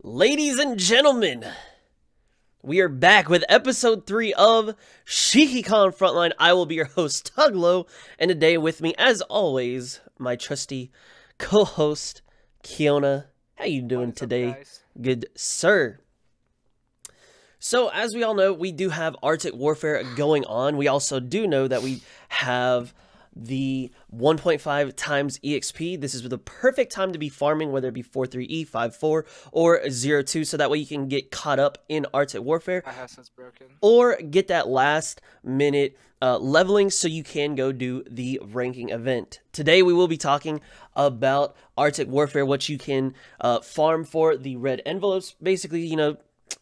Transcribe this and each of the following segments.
Ladies and gentlemen, we are back with episode 3 of Shikikan Frontline. I will be your host, Tuglow, and today with me, as always, my trusty co-host, Kiyona. How you doing today, guys? good sir? So, as we all know, we do have Arctic Warfare going on. We also do know that we have the 1.5 times EXP. This is the perfect time to be farming, whether it be 4.3E, 5.4, or 0.2, so that way you can get caught up in Arctic Warfare. My headset's broken. Or get that last minute leveling so you can go do the ranking event. Today we will be talking about Arctic Warfare, what you can farm for the red envelopes. Basically, you know,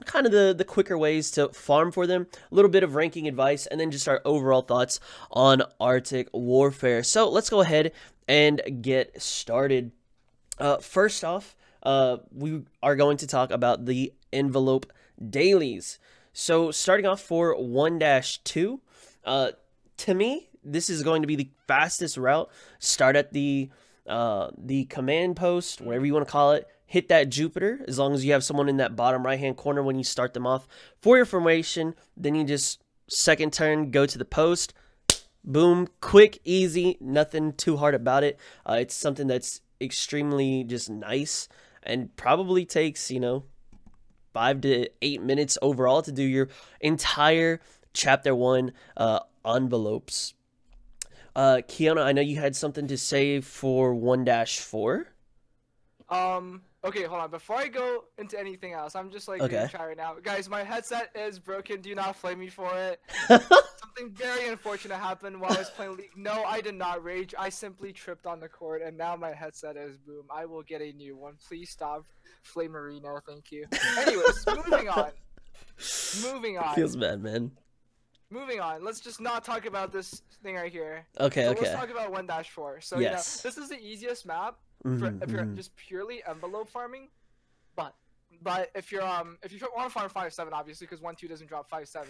kind of the quicker ways to farm for them, a little bit of ranking advice, and then just our overall thoughts on Arctic Warfare. So let's go ahead and get started. First off, we are going to talk about the envelope dailies. So starting off for 1-2, to me, this is going to be the fastest route. Start at the command post, whatever you want to call it. Hit that Jupiter, as long as you have someone in that bottom right-hand corner when you start them off for your formation. Then you just, second turn, go to the post. Boom, quick, easy, nothing too hard about it. It's something that's extremely just nice and probably takes, you know, 5 to 8 minutes overall to do your entire Chapter 1 envelopes. Kiyona, I know you had something to say for 1-4. Okay, hold on. Before I go into anything else, I'm just like Okay. reading chat right now. Guys, my headset is broken. Do not flame me for it. Something very unfortunate happened while I was playing League. No, I did not rage. I simply tripped on the cord, and now my headset is boom. I will get a new one. Please stop, Flame Marino. Thank you. Anyways, moving on. Moving on. Feels bad, man. Moving on. Let's just not talk about this thing right here. Okay, So okay. let's talk about 1-4. So Yes. you know, this is the easiest map for if you're just purely envelope farming. But if you want to farm 5-7, obviously, because 1-2 doesn't drop 5-7,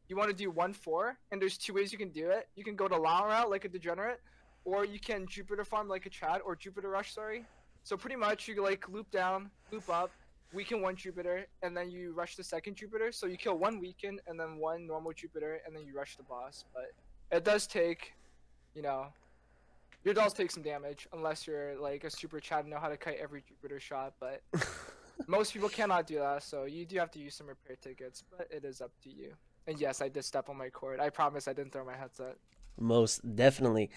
you want to do 1-4, and there's two ways you can do it. You can go the long route like a degenerate, or you can Jupiter farm like a Chad, or Jupiter rush, sorry. So pretty much you like loop down, loop up, weaken one Jupiter, and then you rush the second Jupiter. So you kill one weaken and then one normal Jupiter, and then you rush the boss. But it does take, you know, your dolls take some damage unless you're like a super Chad and know how to kite every Jupiter shot. But most people cannot do that, so you do have to use some repair tickets. But it is up to you. And yes, I did step on my cord. I promise I didn't throw my headset. Most definitely.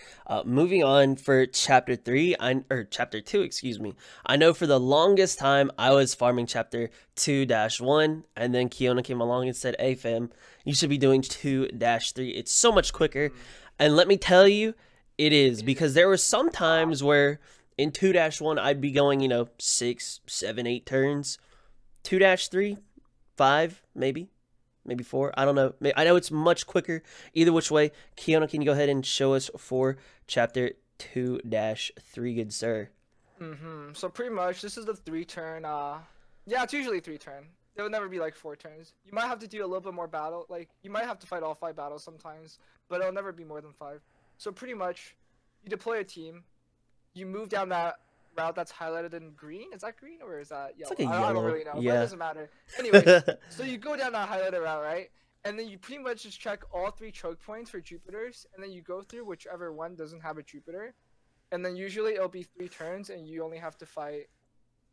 Moving on for chapter 3, or chapter 2, excuse me. I know for the longest time I was farming chapter 2-1, and then Kiyona came along and said, "Hey fam, you should be doing 2-3. It's so much quicker." And let me tell you, it is, because there were some times where in 2-1 I'd be going, you know, 6, 7, 8 turns. 2-3, 5 maybe. Maybe 4. I don't know. I know it's much quicker. Either which way. Kiyona, can you go ahead and show us for chapter 2-3, good sir? So pretty much this is the 3-turn. Yeah, it's usually 3-turn. It would never be like 4 turns. You might have to do a little bit more battle. Like you might have to fight all 5 battles sometimes, but it'll never be more than 5. So pretty much, you deploy a team. You move down that route that's highlighted in green. Is that green or is that yellow? It's like a I don't yellow. really know, Yeah. but it doesn't matter. Anyways, so you go down that highlighted route, right? And then you pretty much just check all 3 choke points for Jupiters, and then you go through whichever one doesn't have a Jupiter. And then usually it'll be 3 turns, and you only have to fight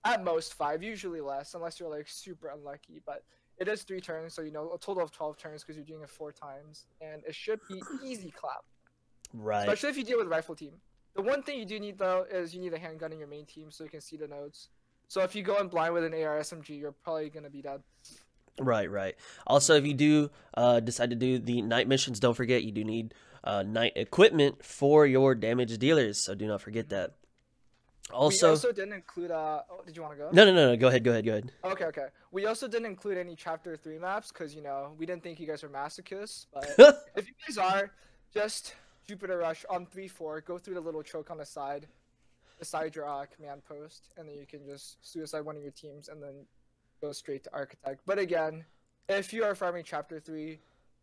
at most 5, usually less, unless you're like super unlucky. But it is 3 turns, so you know, a total of 12 turns because you're doing it 4 times, and it should be easy clap. Right. Especially if you deal with rifle team. The one thing you do need though is you need a handgun in your main team so you can see the nodes. So if you go in blind with an AR SMG, you're probably gonna be dead. Right. Also, if you do decide to do the night missions, don't forget you do need night equipment for your damage dealers. So do not forget that. Also, we also didn't include oh, did you want to go? No. Go ahead. Okay. We also didn't include any chapter 3 maps because you know we didn't think you guys were masochists. But if you guys are, just Jupiter rush on 3-4. Go through the little choke on the side, beside your command post, and then you can just suicide one of your teams and then go straight to Architect. But again, if you are farming chapter 3,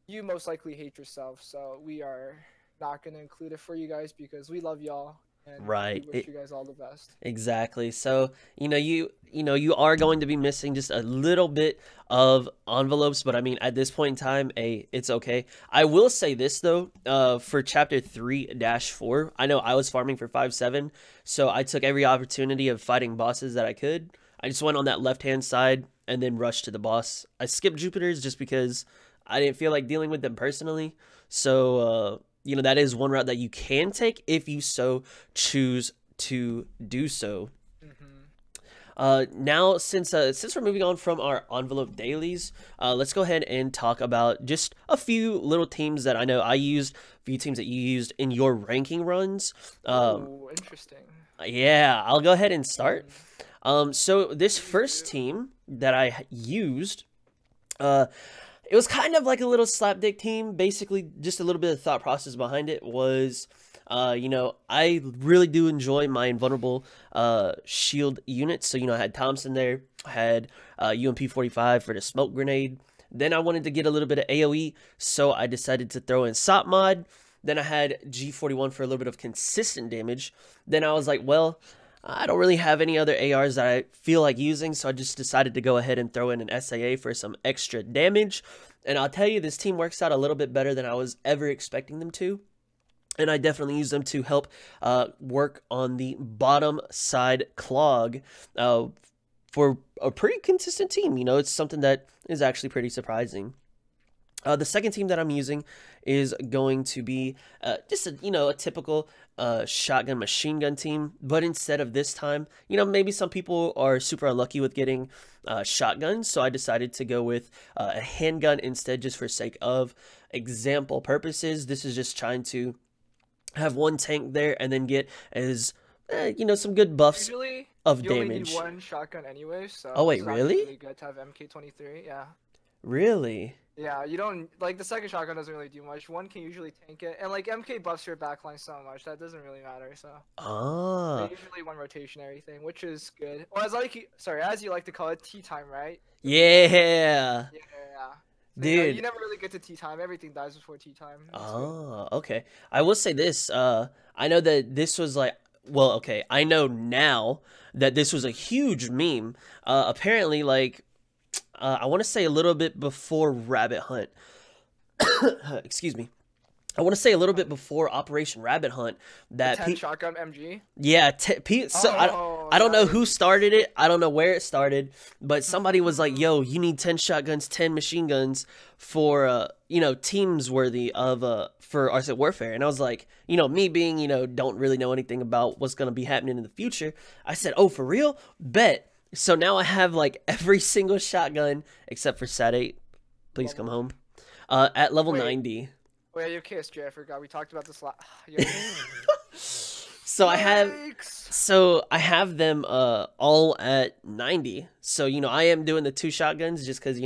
you most likely hate yourself. So we are not going to include it for you guys because we love y'all and we Right. wish you guys all the best. Exactly. So, you are going to be missing just a little bit of envelopes, but I mean, at this point in time, it's okay. I will say this though, for chapter 3-4, I know I was farming for 5-7, so I took every opportunity of fighting bosses that I could. I just went on that left-hand side and then rushed to the boss. I skipped Jupiter's just because I didn't feel like dealing with them personally. So, that is one route that you can take if you so choose to do so. Now, since we're moving on from our envelope dailies, let's go ahead and talk about just a few little teams that I know I used, a few teams that you used in your ranking runs. Oh, interesting. Yeah, I'll go ahead and start. So this first team that I used, it was kind of like a little slapdick team. Basically, just a little bit of thought process behind it was, I really do enjoy my invulnerable shield units. So, I had Thompson there, I had UMP-45 for the smoke grenade. Then I wanted to get a little bit of AoE, so I decided to throw in SOP mod. Then I had G41 for a little bit of consistent damage. Then I was like, well, I don't really have any other ARs that I feel like using, so I just decided to go ahead and throw in an SAA for some extra damage. And I'll tell you, this team works out a little bit better than I was ever expecting them to. And I definitely use them to help work on the bottom side clog for a pretty consistent team. It's something that is actually pretty surprising. The second team that I'm using is going to be just a typical shotgun machine gun team, but instead of this time, maybe some people are super unlucky with getting shotguns, so I decided to go with a handgun instead, just for sake of example purposes. This is just trying to have one tank there and then get as some good buffs of you damage. Only need one shotgun anyway, so oh wait, really? Really good to have MK23, yeah. Really? Yeah, you don't like the second shotgun doesn't really do much. One can usually tank it, and like MK buffs your backline so much that doesn't really matter. So they're usually one rotationary thing, which is good. Or as you like to call it, tea time, right? Yeah. Yeah. So, dude, you never really get to tea time. Everything dies before tea time. Okay. I will say this. I know that this was like, well, okay. I know now that this was a huge meme. Apparently, like, I want to say a little bit before Rabbit Hunt. Excuse me. I want to say a little bit before Operation Rabbit Hunt that 10 shotgun MG. Yeah, I don't know who started it. I don't know where it started, but somebody was like, "Yo, you need 10 shotguns, 10 machine guns for teams worthy of for Arctic Warfare." And I was like, me being don't really know anything about what's gonna be happening in the future. I said, "Oh, for real? Bet." So now I have like every single shotgun except for Sat 8. Please come home. At level 90. Oh yeah, your KSJ, I forgot. We talked about this last. So I have them all at 90. So I am doing the 2 shotguns just because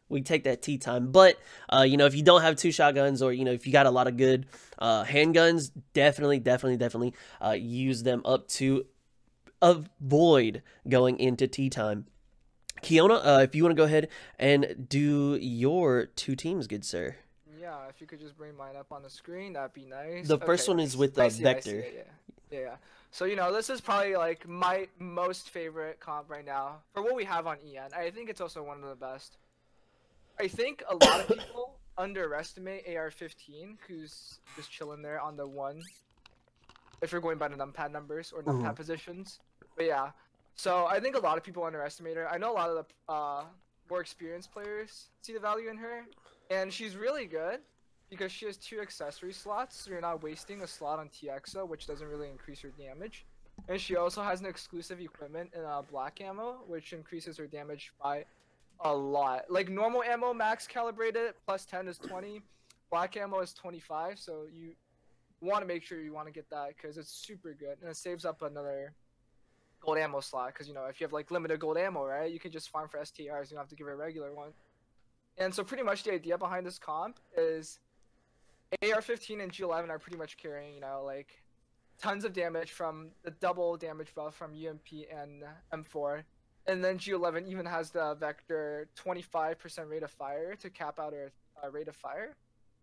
we take that tea time. But if you don't have 2 shotguns, or if you got a lot of good handguns, definitely use them up to avoid going into tea time. Kiyona, if you want to go ahead and do your 2 teams, good sir. Yeah, if you could just bring mine up on the screen, that'd be nice. The first one is with Vector. Yeah. So this is probably like my most favorite comp right now for what we have on EN. I think it's also one of the best. I think a lot of people underestimate AR-15, who's just chilling there on the 1. If you're going by the numpad numbers or numpad positions, but yeah. So I think a lot of people underestimate her. I know a lot of the more experienced players see the value in her. And she's really good because she has 2 accessory slots, so you're not wasting a slot on TXO, which doesn't really increase her damage. And she also has an exclusive equipment in black ammo, which increases her damage by a lot. Like normal ammo max calibrated plus 10 is 20, black ammo is 25, so you want to make sure you want to get that because it's super good and it saves up another gold ammo slot. Because if you have like limited gold ammo, right, you can just farm for STRs. You don't have to give her a regular one. And so pretty much the idea behind this comp is AR-15 and G11 are pretty much carrying, like tons of damage from the double damage buff from UMP and M4. And then G11 even has the Vector 25% rate of fire to cap out her rate of fire.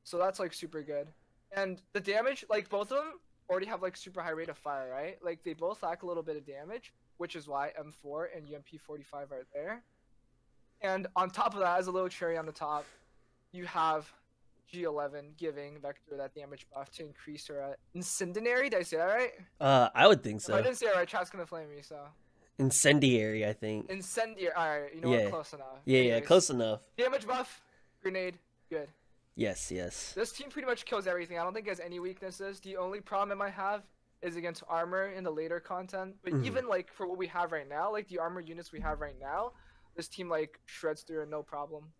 So that's like super good. And the damage, like both of them, already have like super high rate of fire, right? Like they both lack a little bit of damage, which is why M4 and UMP45 are there. And on top of that, as a little cherry on the top, you have G11 giving Vector that damage buff to increase her incendiary. Did I say that right? I would think so. If I didn't say it right, chat's gonna flame me. So incendiary, I think. incendiary. All right, you know Yeah. what? Close enough. Yeah, Anyways, yeah, close enough. damage buff, grenade, good. Yes, yes. This team pretty much kills everything. I don't think it has any weaknesses. The only problem it might have is against armor in the later content. But even like for what we have right now, like the armor units we have right now, this team like shreds through it no problem.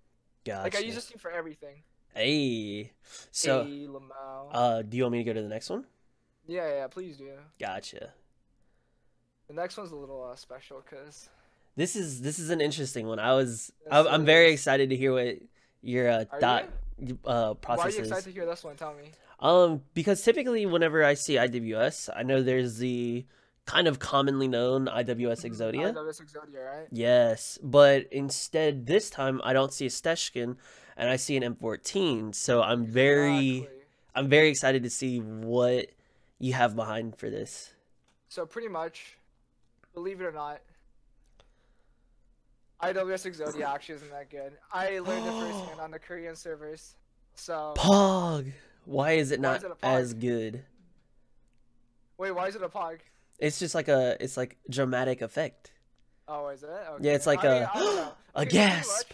Gotcha. Like I use this team for everything. Hey. So, Hey, Lamau. do you want me to go to the next one? Yeah, please do. Gotcha. The next one's a little special because This is an interesting one. I'm very excited to hear what your process Why are you is. excited to hear this one? Tell me. Because typically whenever I see IWS, I know there's the kind of commonly known IWS Exodia. IWS Exodia, right? Yes, but instead this time I don't see a Steshkin and I see an M14. So I'm very excited to see what you have behind for this. So pretty much, believe it or not, IWS Exodia actually isn't that good. I learned it firsthand on the Korean servers. So Pog. Why is it Why not is it a Pog? as good? Wait, why is it a Pog? It's just like it's like dramatic effect. Oh, is it? Okay. Yeah, it's like I don't know. a Okay, gasp.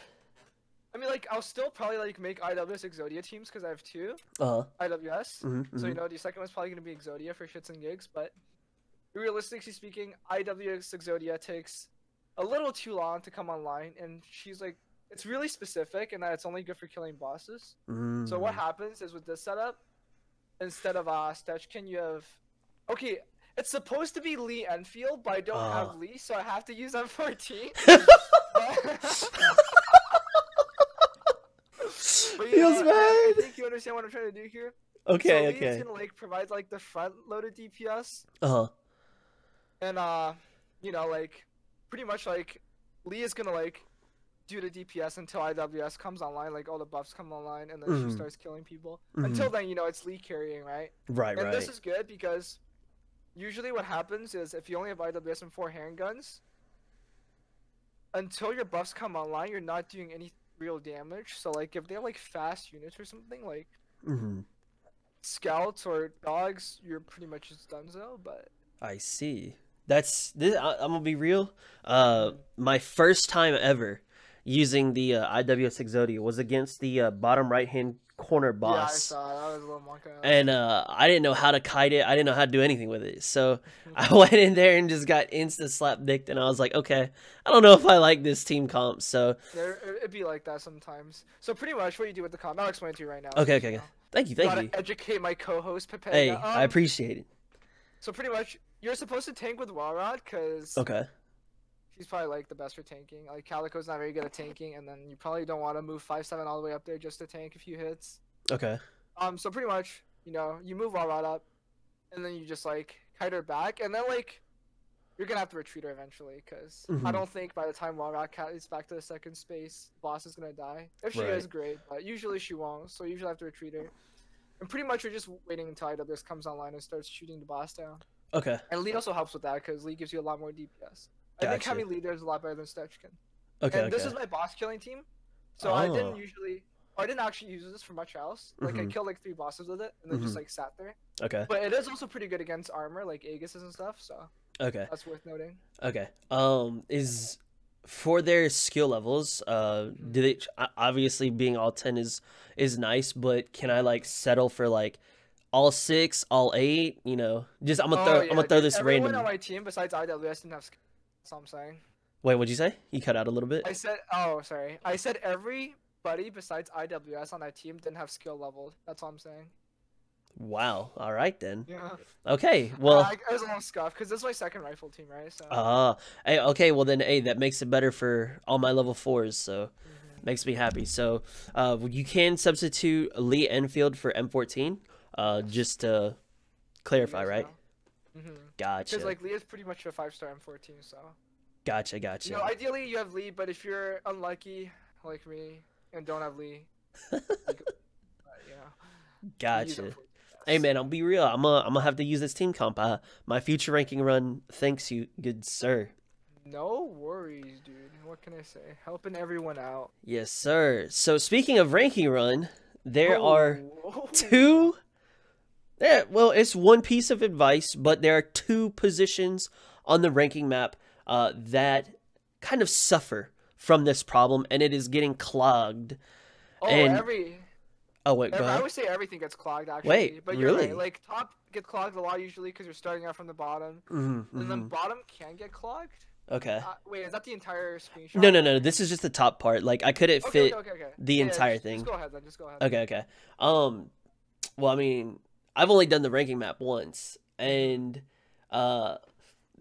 I mean, like, I'll still probably like make IWS Exodia teams because I have two Uh-huh. IWS. Mhm, So mhm. you know, the second one's probably gonna be Exodia for shits and gigs. But realistically speaking, IWS Exodia takes a little too long to come online, and she's like, it's really specific in that it's only good for killing bosses. So what happens is with this setup, instead of Stechkin, you have it's supposed to be Lee Enfield, but I don't have Lee, so I have to use M14. But Feels bad. I think you understand what I'm trying to do here. Okay, So okay. Lee's gonna like provide like the front loaded DPS, Uh-huh. and you know, like pretty much like Lee is gonna like do the DPS until IWS comes online, like all the buffs come online, and then she starts killing people. Until then, you know, it's Lee carrying, right? Right, And right. this is good because usually what happens is if you only have IWS and 4 handguns, until your buffs come online, you're not doing any real damage. So like if they have like fast units or something like scouts or dogs, you're pretty much just donezo. But I see. That's this. I'm gonna be real. My first time ever using the IWS Exodia was against the bottom right hand corner boss. yeah, I saw that was a little monkey. And I didn't know how to kite it. I didn't know how to do anything with it. So I went in there and just got instant slap dicked. And I was like, okay, I don't know if I like this team comp. So It'd be like that sometimes. So pretty much what you do with the comp, I'll explain it to you right now. okay. You know. Thank you. Gotta educate my co-host Pepe. Hey, I appreciate it. So pretty much, you're supposed to tank with Walrod because Okay. he's probably like the best for tanking. Like Calico's not very good at tanking, and then you probably don't want to move 5-7 all the way up there just to tank a few hits. Okay. So pretty much, you know, you move Walrod up, and then you just like kite her back, and then like you're gonna have to retreat her eventually, because I don't think by the time Walrod is back to the second space, the boss is gonna die. If she is, great, but usually she won't, so you usually have to retreat her. And pretty much you're just waiting until IWS comes online and starts shooting the boss down. Okay. And Lee also helps with that, because Lee gives you a lot more DPS. I think Gotcha. having Lee there is a lot better than Stechkin. Okay. And this is my boss killing team, so I didn't actually use this for much else. Like I killed like 3 bosses with it, and then just like sat there. Okay. But it is also pretty good against armor, like Aegis's and stuff. So Okay. that's worth noting. Okay. Is for their skill levels, do they obviously being all 10 is nice, but can I like settle for like all 6, all 8? You know, just I'm gonna throw this Everyone random. on my team besides IWS didn't have skill. That's all I'm saying. Wait, what'd you say? You cut out a little bit. I said everybody besides IWS on that team didn't have skill level. That's all I'm saying. Wow. All right then. Yeah. Okay. Well. I was a little scuffed because this is my second rifle team, right? So. Hey, okay. Well then, hey, that makes it better for all my level 4s. So makes me happy. So, you can substitute Lee Enfield for M14. Just to clarify, right? Gotcha. Because like Lee is pretty much a 5-star M14, so. Gotcha. You know, ideally you have Lee, but if you're unlucky like me and don't have Lee, you know, Gotcha. Hey man, I'll be real. I'm gonna have to use this team comp. My future ranking run thanks you, good sir. No worries, dude. What can I say? Helping everyone out. Yes, sir. So speaking of ranking run, there are Oh. two. Yeah, well, it's one piece of advice, but there are two positions on the ranking map that kind of suffer from this problem, and it is getting clogged. Oh, And oh wait, go I ahead. would say everything gets clogged actually. Wait, But you're really? right. Like top gets clogged a lot usually because you're starting out from the bottom, and then bottom can get clogged. Okay. Wait, is that the entire screenshot? No, no, no. This is just the top part. Like I couldn't fit Okay. the Yeah, entire thing. Just go ahead then. Just go ahead. Okay. Well, I mean, I've only done the ranking map once, and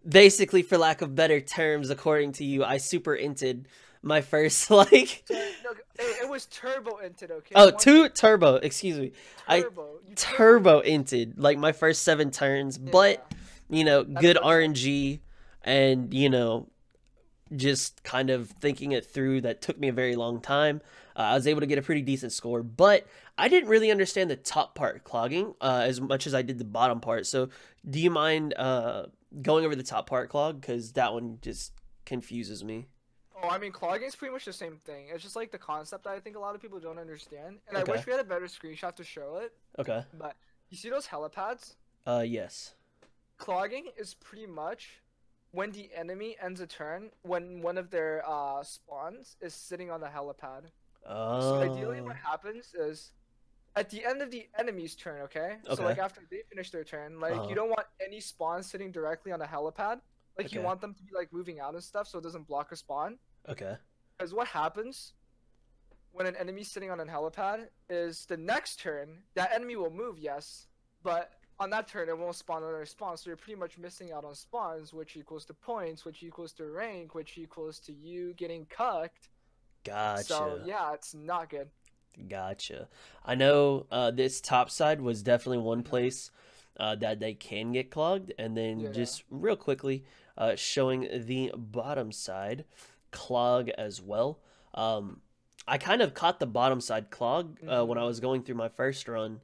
basically, for lack of better terms, according to you, I super inted my first like. No, it was turbo inted, okay? Oh, turbo. Excuse me. Turbo. I turbo inted like my first 7 turns, but you know, good RNG, and you know, just kind of thinking it through. That took me a very long time. I was able to get a pretty decent score, but I didn't really understand the top part clogging as much as I did the bottom part. So, do you mind going over the top part clog? Because that one just confuses me. Oh, I mean, clogging is pretty much the same thing. It's just like the concept that I think a lot of people don't understand, and Okay. I wish we had a better screenshot to show it. Okay. But you see those helipads? Yes. Clogging is pretty much when the enemy ends a turn when one of their spawns is sitting on the helipad. Oh. So ideally what happens is at the end of the enemy's turn, okay? So like after they finish their turn, like you don't want any spawn sitting directly on the helipad. Like you want them to be like moving out and stuff so it doesn't block a spawn. Okay. Because what happens when an enemy's sitting on a helipad is the next turn, that enemy will move, yes, but on that turn it won't spawn another spawn, so you're pretty much missing out on spawns, which equals to points, which equals to rank, which equals to you getting cucked. Gotcha. So yeah, it's not good. Gotcha. I know this top side was definitely one place that they can get clogged, and then just real quickly showing the bottom side clog as well. I kind of caught the bottom side clog when I was going through my first run,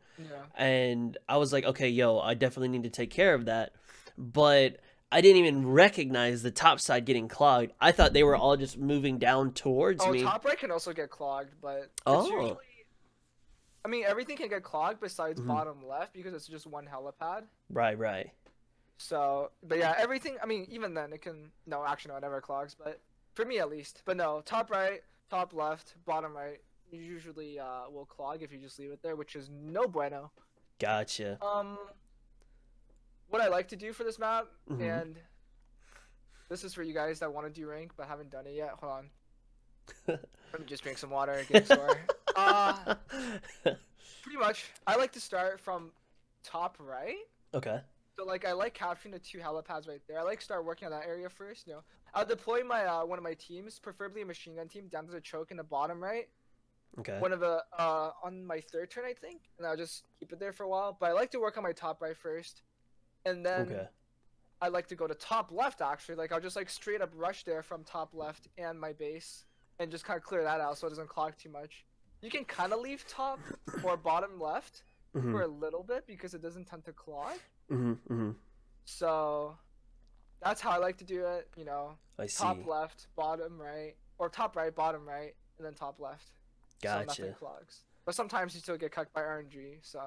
and I was like, okay, yo, I definitely need to take care of that, but I didn't even recognize the top side getting clogged. I thought they were all just moving down towards me. Oh, top right can also get clogged, but it's usually, I mean, everything can get clogged besides bottom left because it's just one helipad. Right. So, but yeah, everything, I mean, even then it can, no, actually no, it never clogs, but for me at least. But no, top right, top left, bottom right, usually will clog if you just leave it there, which is no bueno. Gotcha. What I like to do for this map, and this is for you guys that want to do rank but haven't done it yet. Hold on. Let me just drink some water and get sore. Pretty much, I like to start from top right. Okay. So like I like capturing the 2 helipads right there. I like start working on that area first. You know, I'll deploy my one of my teams, preferably a machine gun team, down to the choke in the bottom right. Okay. One of the on my 3rd turn, I think, and I'll just keep it there for a while. But I like to work on my top right first. And then I like to go to top left, actually. Like, I'll just, like, straight up rush there from top left and my base. And just kind of clear that out so it doesn't clog too much. You can kind of leave top or bottom left for a little bit because it doesn't tend to clog. So, that's how I like to do it, you know. Top left, bottom right. Or top right, bottom right, and then top left. Gotcha. So nothing clogs. But sometimes you still get cucked by RNG, so...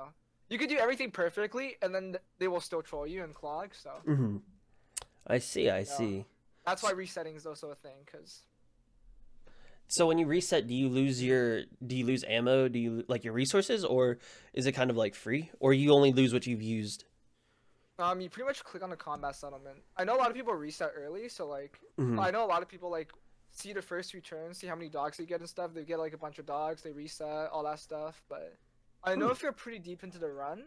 You could do everything perfectly, and then they will still troll you and clog. So. I see. That's why resetting is also a thing, cause. So when you reset, do you lose ammo? Do you like your resources, or is it kind of like free, or you only lose what you've used? You pretty much click on the combat settlement. I know a lot of people reset early, so like I know a lot of people like see the first 3 turns, see how many dogs they get and stuff. They get like a bunch of dogs, they reset all that stuff, but. I know if you're pretty deep into the run,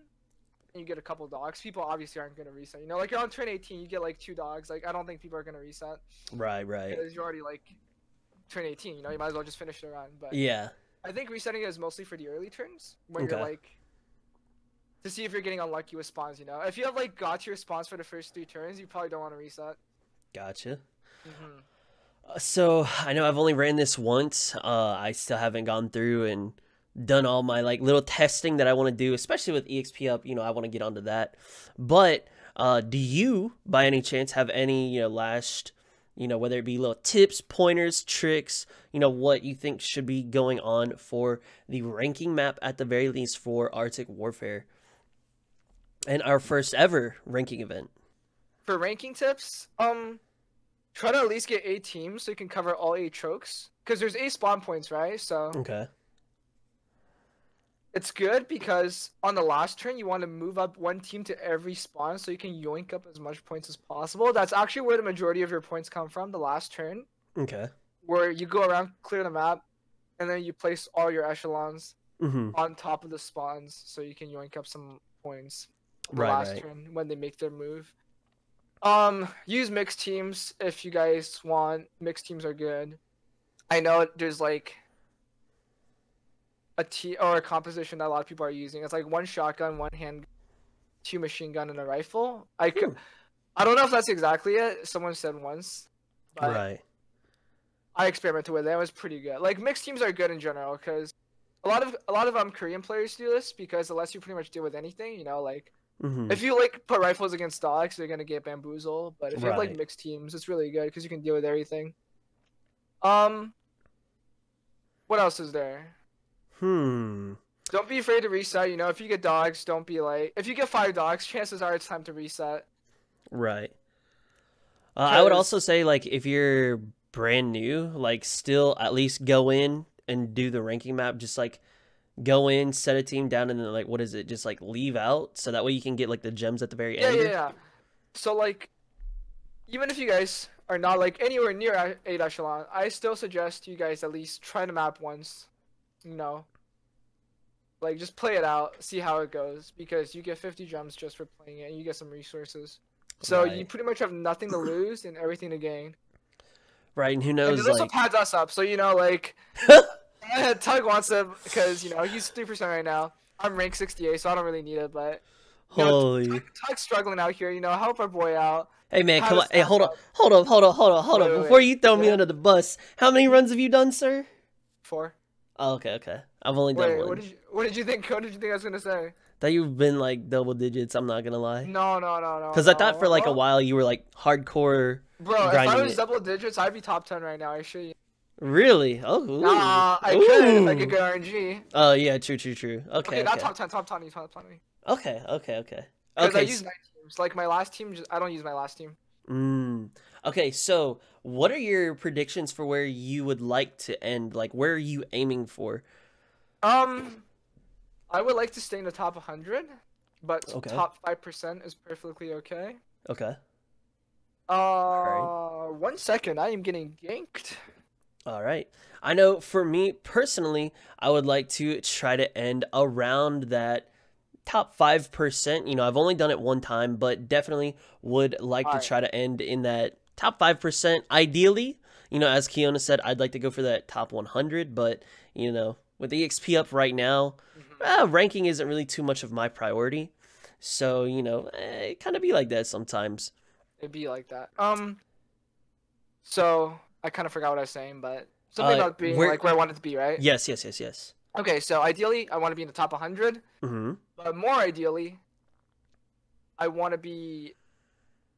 and you get a couple dogs, people obviously aren't going to reset. You know, like you're on turn 18, you get like 2 dogs. Like, I don't think people are going to reset. Right. Because you're already like turn 18, you know, you might as well just finish the run. But yeah. I think resetting is mostly for the early turns, when you're like, to see if you're getting unlucky with spawns, you know. If you have like got your spawns for the first 3 turns, you probably don't want to reset. Gotcha. So, I know I've only ran this once. I still haven't gone through and done all my like little testing that I want to do, especially with EXP up. I want to get onto that. But do you, by any chance, have any last whether it be little tips, pointers, tricks, what you think should be going on for the ranking map at the very least for Arctic Warfare and our first ever ranking event? For ranking tips, try to at least get 8 teams so you can cover all 8 chokes. Because there's 8 spawn points, right? So okay. It's good because on the last turn, you want to move up 1 team to every spawn so you can yoink up as much points as possible. That's actually where the majority of your points come from, the last turn. Okay. Where you go around, clear the map, and then you place all your echelons on top of the spawns so you can yoink up some points the last turn when they make their move. Use mixed teams if you guys want. Mixed teams are good. I know there's like a team or a composition that a lot of people are using. It's like 1 shotgun, 1 handgun, 2 machine gun, and a rifle. I don't know if that's exactly it. Someone said once, but I experimented with it. It was pretty good. Like mixed teams are good in general because a lot of Korean players do this because it lets you pretty much deal with anything. Like if you like put rifles against dogs, you're gonna get bamboozled. But if you have like mixed teams, it's really good because you can deal with everything. What else is there? Don't be afraid to reset. If you get dogs, don't be like. If you get 5 dogs, chances are it's time to reset. Right. I would also say like if you're brand new, like still at least go in and do the ranking map. Just like go in, set a team down, and then like what is it? Just like leave out, so that way you can get like the gems at the very end. Yeah. So like, even if you guys are not like anywhere near 8 echelon, I still suggest you guys at least try the map once. Like just play it out, see how it goes, because you get 50 gems just for playing it, and you get some resources. So you pretty much have nothing to lose and everything to gain. Right, and who knows? And this also pads us up, so like Tug wants to, because he's 3% right now. I'm rank 68, so I don't really need it, but Tug's struggling out here. Help our boy out. Hey man, come on. Hey, hold on. Before you throw me under the bus, how many runs have you done, sir? 4. Oh, okay. I've only done 1. What did you think? What did you think I was gonna say? That you've been like double digits. I'm not gonna lie. No. Because I thought for like a while you were like hardcore. Bro, if I was double digits, I'd be top 10 right now. I assure you. Really? Oh. Ooh. Nah, I could if I could get RNG. Oh yeah, true. Okay. Not top 10, top 20. Okay. Because I use 9 teams. Like my last team, I don't use my last team. Okay, so what are your predictions for where you would like to end? Like, where are you aiming for? I would like to stay in the top 100, but top 5% is perfectly okay. Okay. 1 second, I am getting ganked. All right. I know for me personally, I would like to try to end around that top 5%. I've only done it 1 time, but definitely would like to try to end in that top 5%. Ideally, as Kiyona said, I'd like to go for that top 100, but with the XP up right now, ranking isn't really too much of my priority. So, it kind of be like that sometimes. It'd be like that. So I kind of forgot what I was saying, but something about being like where I wanted to be, right? Yes. Okay, so ideally, I want to be in the top 100. But more ideally, I want to be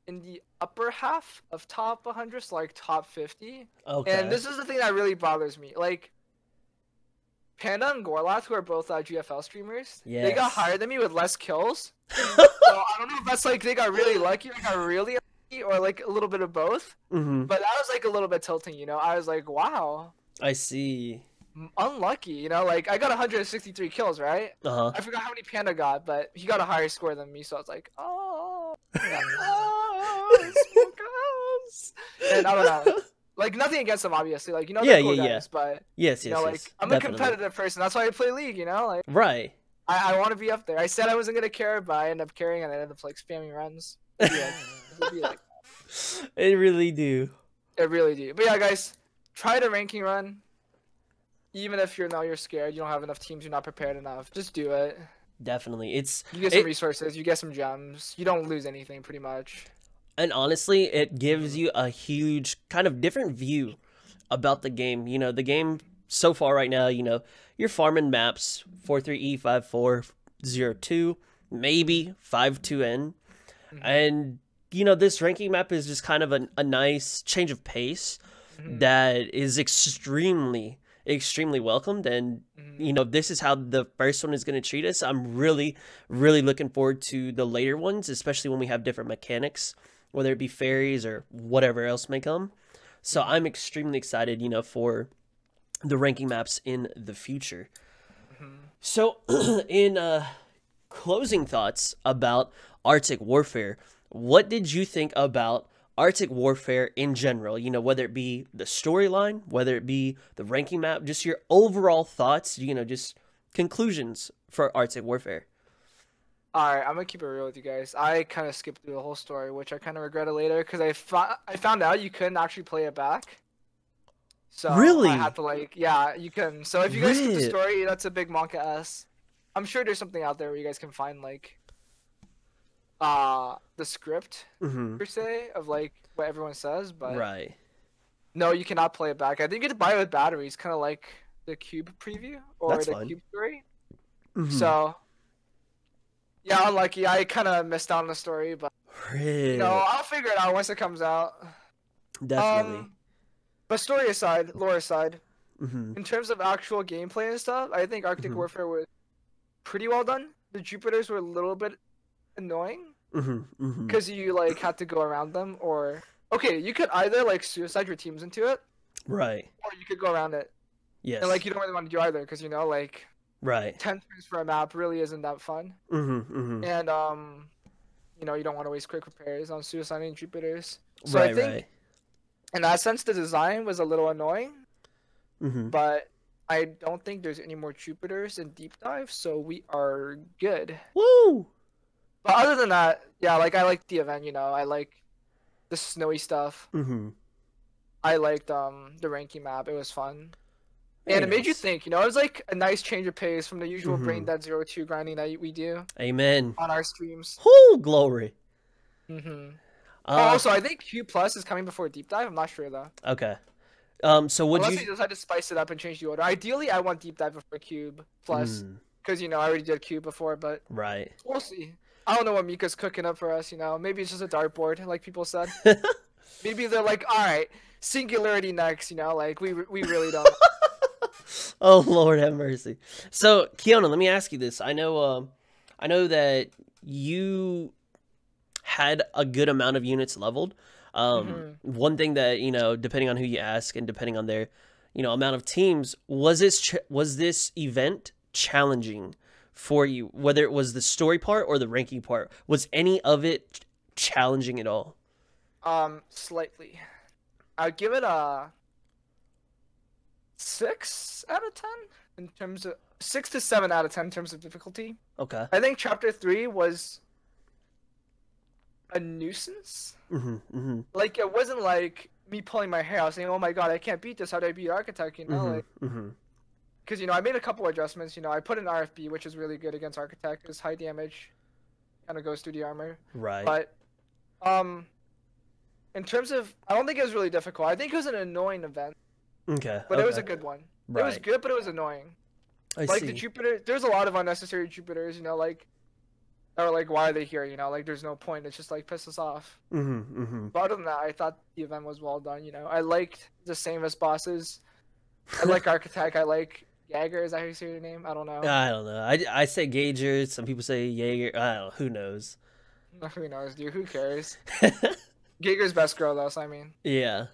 in the upper half of top 100, so like top 50. Okay. And this is the thing that really bothers me. Like, Panda and Gorlath, who are both GFL streamers, they got higher than me with less kills. So I don't know if that's like they got really lucky, or like a little bit of both. But that was like a little bit tilting, I was like, wow. I see. Unlucky, like I got 163 kills, right? I forgot how many Panda got, but he got a higher score than me, so I was like, oh, and I don't know, like nothing against them, obviously, like they're cool guys, but yes, like I'm definitely a competitive person. That's why I play League, like right. I want to be up there. I said I wasn't gonna care, but I ended up caring, and I ended up like spamming runs. It'd be like, it really do. It really do. But yeah, guys, try the ranking run. Even if you're scared, you don't have enough teams, you're not prepared enough, just do it. Definitely. You get some resources, you get some gems, you don't lose anything pretty much. And honestly, it gives you a huge kind of different view about the game. The game so far right now, you know, you're farming maps 43E, 5402, maybe 52N. And, you know, this ranking map is just kind of a nice change of pace that is extremely welcomed. And, you know, this is how the first one is going to treat us. I'm really looking forward to the later ones, especially when we have different mechanics, whether it be fairies or whatever else may come. So I'm extremely excited, you know, for the ranking maps in the future. So in closing thoughts about Arctic Warfare, what did you think about Arctic Warfare in general? You know, whether it be the storyline, whether it be the ranking map, just your overall thoughts, you know, just conclusions for Arctic Warfare. Alright, I'm gonna keep it real with you guys. I kind of skipped through the whole story, which I kind of regretted later because I found out you couldn't actually play it back. So Really? I had to like, yeah, you can. So if you guys skip the story, that's a big Monka S. I'm sure there's something out there where you guys can find like the script per se of like what everyone says, but no, you cannot play it back. I think you have to buy it with batteries, kind of like the Cube preview or That's the fine. Cube story. So yeah, unlucky. I kind of missed out on the story, but you know, I'll figure it out once it comes out. Definitely. But story aside, lore aside, in terms of actual gameplay and stuff, I think Arctic Warfare was pretty well done. The Jupiters were a little bit annoying because you like had to go around them, or okay, you could either like suicide your teams into it, right, or you could go around it. Yes. And like you don't really want to do either because you know like 10 turns for a map really isn't that fun. And you know you don't want to waste quick repairs on suiciding Jupiters. So I think in that sense the design was a little annoying. But I don't think there's any more Jupiters in Deep Dive, so we are good. Woo! But other than that, yeah, like I liked the event, you know, I like the snowy stuff. I liked the ranking map, it was fun. And it made you think, you know, it was like a nice change of pace from the usual Brain Dead 02 grinding that we do. Amen. On our streams. Whoo, glory. Also, I think Q Plus is coming before Deep Dive, I'm not sure though. Okay. So would Unless you decide to spice it up and change the order. Ideally, I want Deep Dive before Cube Plus, because you know I already did Cube before, but we'll see. I don't know what Mika's cooking up for us. You know, maybe it's just a dartboard, like people said. Maybe they're like, all right, Singularity next. You know, like we really don't. Oh Lord have mercy. So Kiyona, let me ask you this. I know that you had a good amount of units leveled. One thing that, you know, depending on who you ask and depending on their, you know, amount of teams, was this event challenging for you, whether it was the story part or the ranking part? Was any of it challenging at all? Slightly. I'd give it a 6 out of 10 in terms of 6 to 7 out of 10 in terms of difficulty. Okay. I think chapter 3 was a nuisance. Like it wasn't like me pulling my hair out saying, "Oh my god, I can't beat this. How do I beat Architect?" You know, like because you know I made a couple adjustments. You know, I put an RFB, which is really good against Architect, because high damage kind of goes through the armor. Right. But in terms of, I don't think it was really difficult. I think it was an annoying event. Okay. But it was a good one. It was good, but it was annoying. I see. The Jupiter, there's a lot of unnecessary Jupiters. You know, like. Or like, why are they here? You know, like there's no point. It's just like piss us off. But other than that, I thought the event was well done. You know, I liked the Samus bosses. I like Architect. I like Jaeger. Is that how you say your name? I don't know. I don't know. I say Gager. Some people say Jaeger. I don't know. Who knows? Who knows, dude? Who cares? Jaeger's best girl, though. So I mean. Yeah.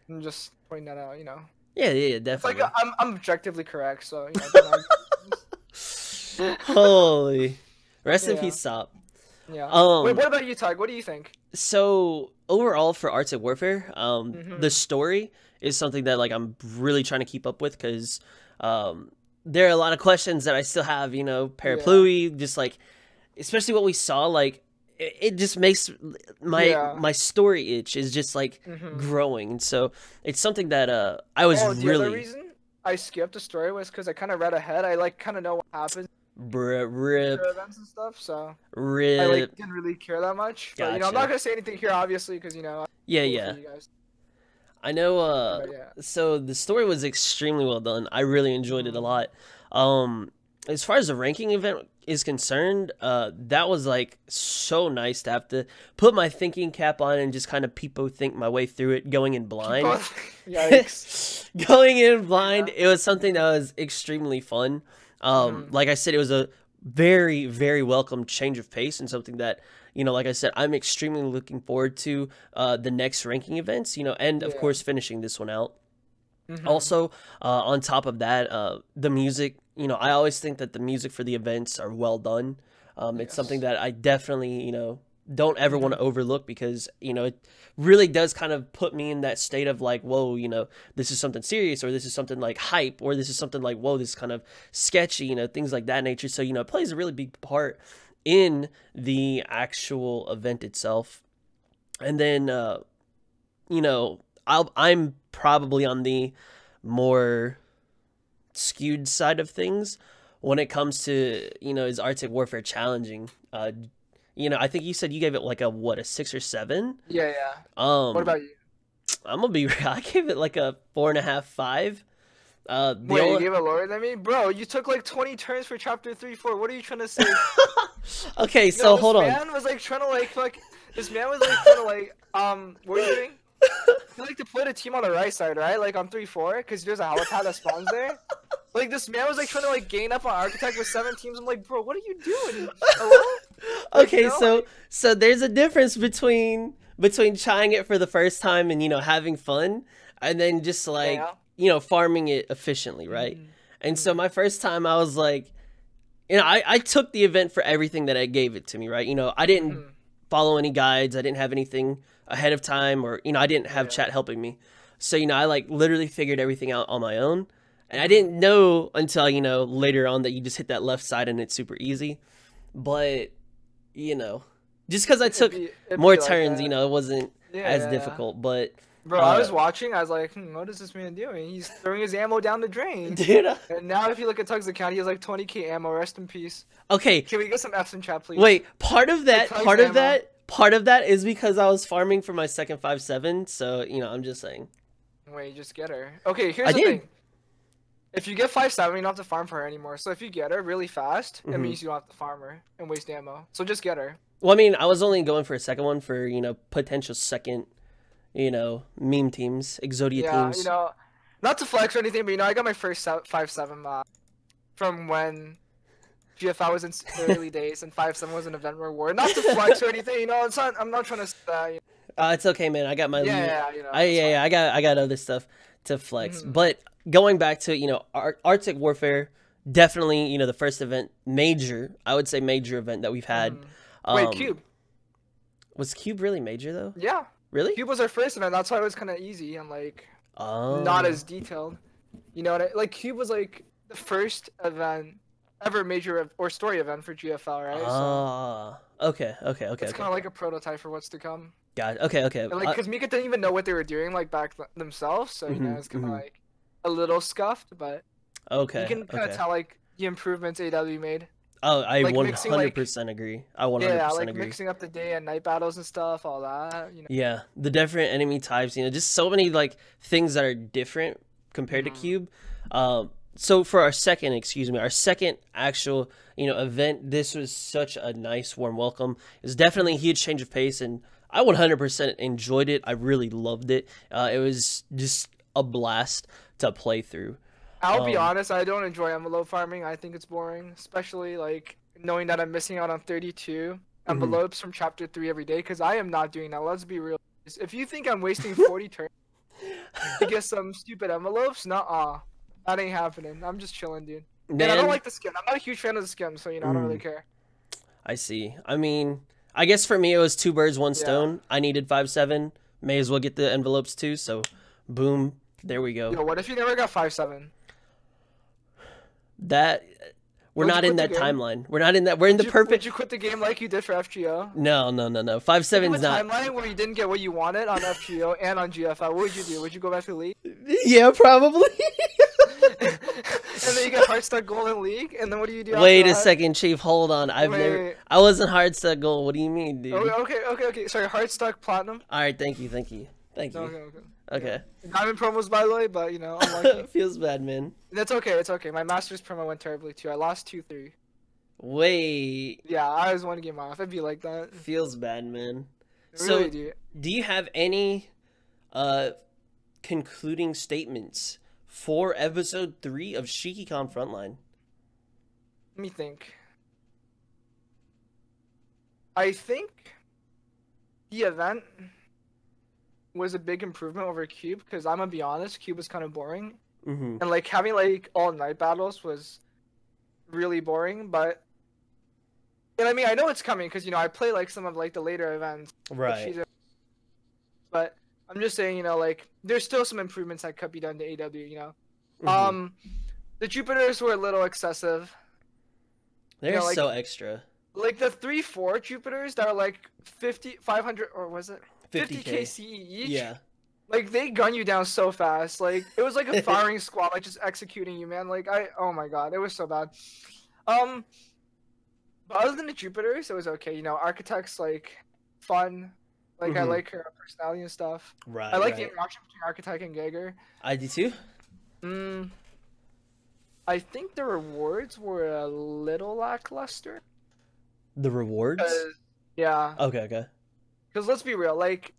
I'm just pointing that out. You know. Yeah, definitely. It's like I'm objectively correct, so you know. Holy. Rest in peace, Sop. Yeah. Wait, what about you, Tug? What do you think? So overall for Arctic Warfare, the story is something that like I'm really trying to keep up with because there are a lot of questions that I still have. You know, Paraplui, just like, especially what we saw, like it just makes my story itch is just like growing, and so it's something that I was really. The other reason I skipped the story was because I kind of read ahead. I like kind of know what happens. Rip events and stuff, so I like didn't really care that much. But you know, I'm not gonna say anything here, obviously, because you know. Yeah. I know. Yeah. So the story was extremely well done. I really enjoyed it a lot. As far as the ranking event is concerned, that was like so nice to have to put my thinking cap on and just kind of peepo think my way through it, going in blind. Yikes. Going in blind, it was something that was extremely fun. Like I said, it was a very, very welcome change of pace and something that, you know, like I said, I'm extremely looking forward to the next ranking events, you know, and of course finishing this one out. Also, on top of that, the music, you know, I always think that the music for the events are well done. It's something that I definitely, you know, don't ever want to overlook because, you know, it really does kind of put me in that state of like, whoa, you know, this is something serious, or this is something like hype, or this is something like, whoa, this is kind of sketchy, you know, things like that nature. So, you know, it plays a really big part in the actual event itself. And then, you know, I'm probably on the more skewed side of things when it comes to, you know, is Arctic Warfare challenging? You know, I think you said you gave it like a 6 or 7. Yeah. What about you? I'm gonna be real. I gave it like a 4.5, 5. Wait, you gave it lower than me, bro? You took like 20 turns for chapter 3, 4. What are you trying to say? Okay, so hold on. This man was like trying to like fuck. This man was like trying to like what are you doing? You like to put a team on the right side, right? Like on 3-4, because there's a helipad that spawns there. Like this man was like trying to like gain up on Architect with 7 teams. I'm like, bro, what are you doing? Hello? Okay, you know? so there's a difference between trying it for the first time and, you know, having fun, and then just like, you know, farming it efficiently, right? And so my first time I was like, you know, I took the event for everything that it gave it to me, right? You know, I didn't follow any guides, I didn't have anything ahead of time, or, you know, I didn't have chat helping me. So, you know, I like literally figured everything out on my own. And I didn't know until, you know, later on that you just hit that left side and it's super easy. But, you know, just because I took more turns, like, you know, it wasn't as difficult. But, bro, I was watching. I was like, what is this man doing? He's throwing his ammo down the drain. Dude. And now if you look at Tug's account, he has like 20k ammo. Rest in peace. Okay. Can we get some F's in chat, please? Wait, part of that is because I was farming for my second 5.7. So, you know, I'm just saying. Wait, just get her. Okay, here's the thing. If you get 5.7, you don't have to farm for her anymore. So if you get her really fast, it means you don't have to farm her and waste ammo. So just get her. Well, I mean, I was only going for a second one for, you know, potential second, you know, meme teams, Exodia teams. You know, not to flex or anything, but, you know, I got my first 5.7 from when GFI was in the early days and 5.7 was an event reward. Not to flex or anything, you know, it's not, I'm not trying to, you know. It's okay, man. I got my you know, I got other stuff to flex. But going back to, you know, Arctic Warfare, definitely, you know, the first event, I would say major event that we've had. Wait, Cube. Was Cube really major though? Yeah. Really? Cube was our first event. That's why it was kind of easy and like not as detailed. You know what like Cube was like the first event ever major or story event for GFL, right? Okay. It's kind of like a prototype for what's to come. Got it. Okay. And, like, because Mika didn't even know what they were doing like back themselves, so you know it's kind of like a little scuffed, but you can kind of tell like the improvements AW made. Oh, I like 100% agree. I 100% like agree. Mixing up the day and night battles and stuff, all that. You know? Yeah, the different enemy types. You know, just so many like things that are different compared to Cube. So for our second actual, you know, event, this was such a nice warm welcome. It was definitely a huge change of pace, and I 100% enjoyed it. I really loved it. It was just a blast to play through. I'll be honest, I don't enjoy envelope farming. I think it's boring, especially like knowing that I'm missing out on 32 envelopes from chapter 3 every day, because I am not doing that. Let's be real. If you think I'm wasting 40 turns to get some stupid envelopes, nuh-uh. That ain't happening. I'm just chilling, dude. Man, and I don't like the skin. I'm not a huge fan of the skin, so, you know, I don't really care. I see. I mean, I guess for me it was 2 birds, 1 stone. I needed 5.7. May as well get the envelopes too, so boom. There we go. Yo, what if you never got 5.7? That we're not in that timeline. We're not in that. We're in the perfect. Would you quit the game like you did for FGO? No. 5.7's not. Timeline where you didn't get what you wanted on FGO and on GFI. What would you do? Would you go back to League? Yeah, probably. And then you get hard stuck gold in League, and then what do you do? Wait a second, Chief. Hold on. I wasn't hard stuck gold. What do you mean, dude? Okay. Sorry, hard stuck platinum. All right. Thank you. Okay. Okay. Yeah. Diamond promos, by the way, but you know, unlucky. Feels bad, man. That's okay. It's okay. My Masters promo went terribly too. I lost 2-3. Wait. Yeah, I was 1 game off. It'd be like that. Feels bad, man. I really do you have any concluding statements for episode 3 of Shikikan Frontline? Let me think. I think the event was a big improvement over Cube, because I'm gonna be honest, Cube was kind of boring. And like having like all night battles was really boring, but and I mean I know it's coming because you know I play like some of like the later events. Right. But I'm just saying, you know, like there's still some improvements that could be done to AW, you know. The Jupiters were a little excessive. They're you know, like, so extra. Like the 3-4 Jupiters that are like 500 or was it 50k CE each? Yeah. Like they gun you down so fast. Like it was like a firing squad, like just executing you, man. Like oh my god, it was so bad. But other than the Jupiters, it was okay. You know, Architect's like fun. Like I like her personality and stuff. Right. I like the interaction between Architect and Geiger. I do too. I think the rewards were a little lackluster. The rewards? Yeah. Okay. Because let's be real, like,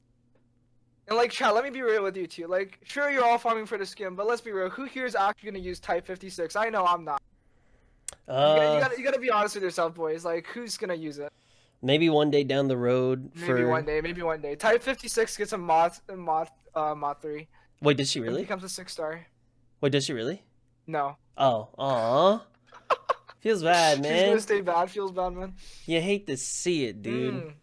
and like, chat, let me be real with you too. Like, sure, you're all farming for the skin, but let's be real. Who here is actually gonna use Type 56? I know I'm not. You gotta be honest with yourself, boys. Like, who's gonna use it? Maybe one day down the road. Maybe one day. Type 56 gets a mod 3. Wait, did she really? It becomes a 6-star. Wait, does she really? No. Oh, aw. Feels bad, man. She's gonna stay bad. Feels bad, man. You hate to see it, dude.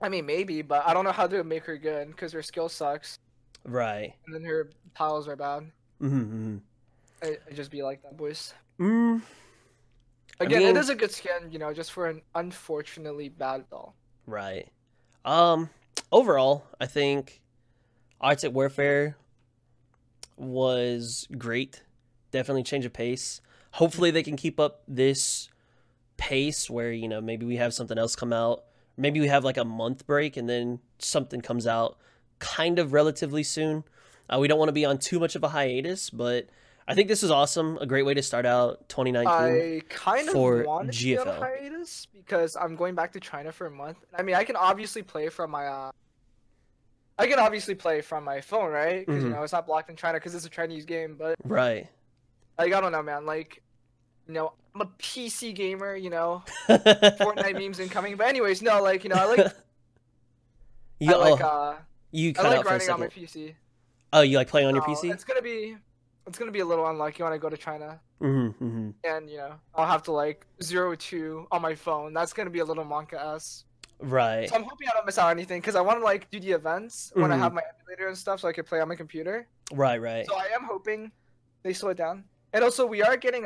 I mean, maybe, but I don't know how to make her good because her skill sucks. Right. And then her tiles are bad. I just be like that, boys. Again, it is a good skin, you know, just for an unfortunately bad doll. Right. Overall, I think Arctic Warfare was great. Definitely change of pace. Hopefully they can keep up this pace where, you know, maybe we have something else come out. Maybe we have like a month break and then something comes out kind of relatively soon. We don't want to be on too much of a hiatus, but I think this is awesome. A great way to start out 2019. I kind of for want to be on a hiatus because I'm going back to China for a month. I mean, I can obviously play from my phone, right? Because you know it's not blocked in China because it's a Chinese game. But right, like I don't know, man. Like, you know, I'm a PC gamer. You know, Fortnite memes incoming. But anyways, no, like you know, I like. You cut I like out for a grinding on my second. PC. Oh, you like playing on your PC? It's gonna be a little unlucky when I go to China. And you know, I'll have to like 0-2 on my phone. That's gonna be a little Monka-esque. Right. So I'm hoping I don't miss out on anything because I want to like do the events when I have my emulator and stuff, so I can play on my computer. Right. So I am hoping they slow it down. And also, we are getting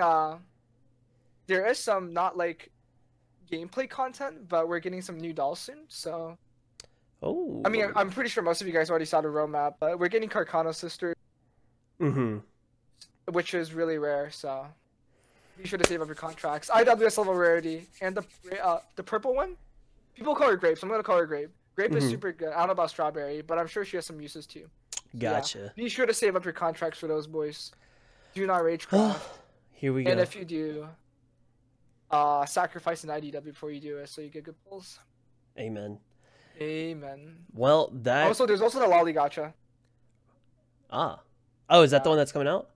there is some not like gameplay content, but we're getting some new dolls soon. So. Oh. I mean, I'm pretty sure most of you guys already saw the roadmap, but we're getting Carcano Sisters. Which is really rare, so be sure to save up your contracts. IWS level rarity and the purple one. People call her Grape, so I'm gonna call her Grape. Grape is super good. I don't know about Strawberry, but I'm sure she has some uses too. Gotcha. Yeah. Be sure to save up your contracts for those boys. Do not rage craft. Here we go. And if you do, sacrifice an IDW before you do it, so you get good pulls. Amen. Well, there's also the Lolly Gacha. Oh, is that the one that's coming out?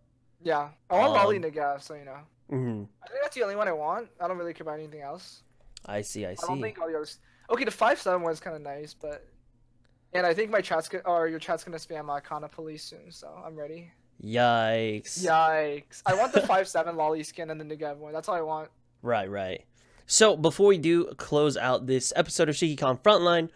Yeah, I want Lolly Nagav, so you know. I think that's the only one I want. I don't really care about anything else. I see. I don't think all the others. Okay, the 5-7 one's kind of nice, but and I think my your chat's gonna spam Kana Police soon, so I'm ready. Yikes! I want the 5-7 Lolly skin and the Nagav one. That's all I want. Right. So before we do close out this episode of Shikikan Frontline,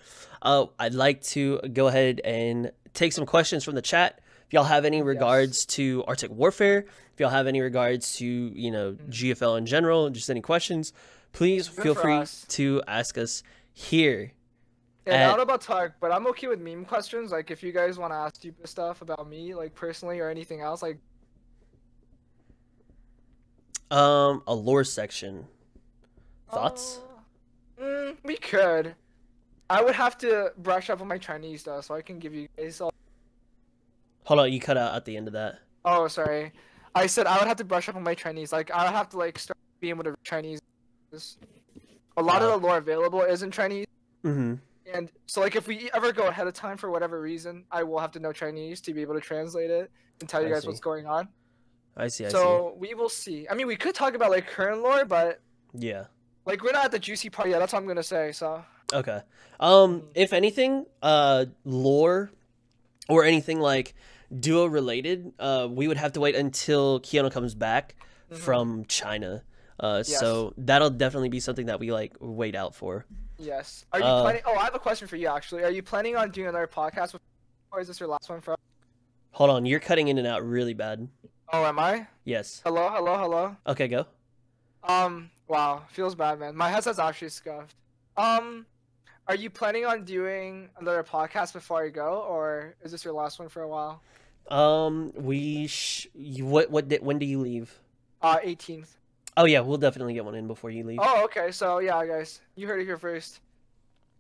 I'd like to go ahead and take some questions from the chat. If y'all have any regards to Arctic Warfare, if y'all have any regards to, you know, GFL in general, just any questions, please feel free to ask us here. Yeah, I don't know about Tug, but I'm okay with meme questions. Like, if you guys want to ask stupid stuff about me, like, personally or anything else, like... A lore section. Thoughts? We could. I would have to brush up on my Chinese, though, so I can give you guys all... Hold on, you cut out at the end of that. Oh, sorry. I said I would have to brush up on my Chinese. Like I would have to like start being able to read Chinese. A lot of the lore available is in Chinese. Mm-hmm. And so like if we ever go ahead of time for whatever reason, I will have to know Chinese to be able to translate it and tell you guys what's going on. I see. So we will see. I mean, we could talk about like current lore, but yeah, like we're not at the juicy part yet. That's what I'm gonna say. So okay. If anything, lore or anything like duo related, we would have to wait until Kiyona comes back from China. So that'll definitely be something that we like wait out for. Yes. Are you planning? Oh, I have a question for you actually. Are you planning on doing another podcast with, or is this your last one for? Hold on, you're cutting in and out really bad. Oh, am I? Yes. Hello, hello, hello. Okay, go. Wow, feels bad, man. My headset's actually scuffed. Are you planning on doing another podcast before I go, or is this your last one for a while? When do you leave? 18th. Oh yeah, we'll definitely get one in before you leave. Oh, okay. So yeah, guys, you heard it here first.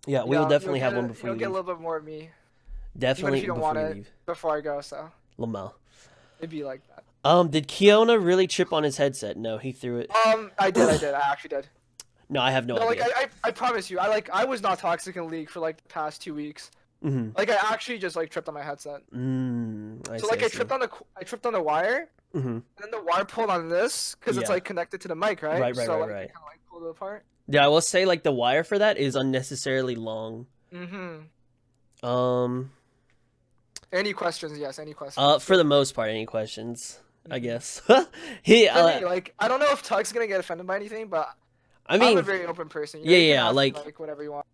Yeah, we will definitely have one before you leave. leave. You'll get a little bit more of me. Definitely even if you don't want it before I go, so. Lamau. It'd be like that. Did Kiyona really chip on his headset? No, he threw it. I did. I actually did. No, I have no idea. Like I promise you, I was not toxic in League for like the past 2 weeks. Like I actually just like tripped on my headset. I tripped on the wire, and then the wire pulled on this because it's like connected to the mic, right? Right. Kind of like pulled it apart. Yeah, I will say like the wire for that is unnecessarily long. Any questions? Yes, any questions. For the most part, any questions? I guess. Like I don't know if Tug's gonna get offended by anything, but I mean, I'm a very open person. You know, like whatever you want.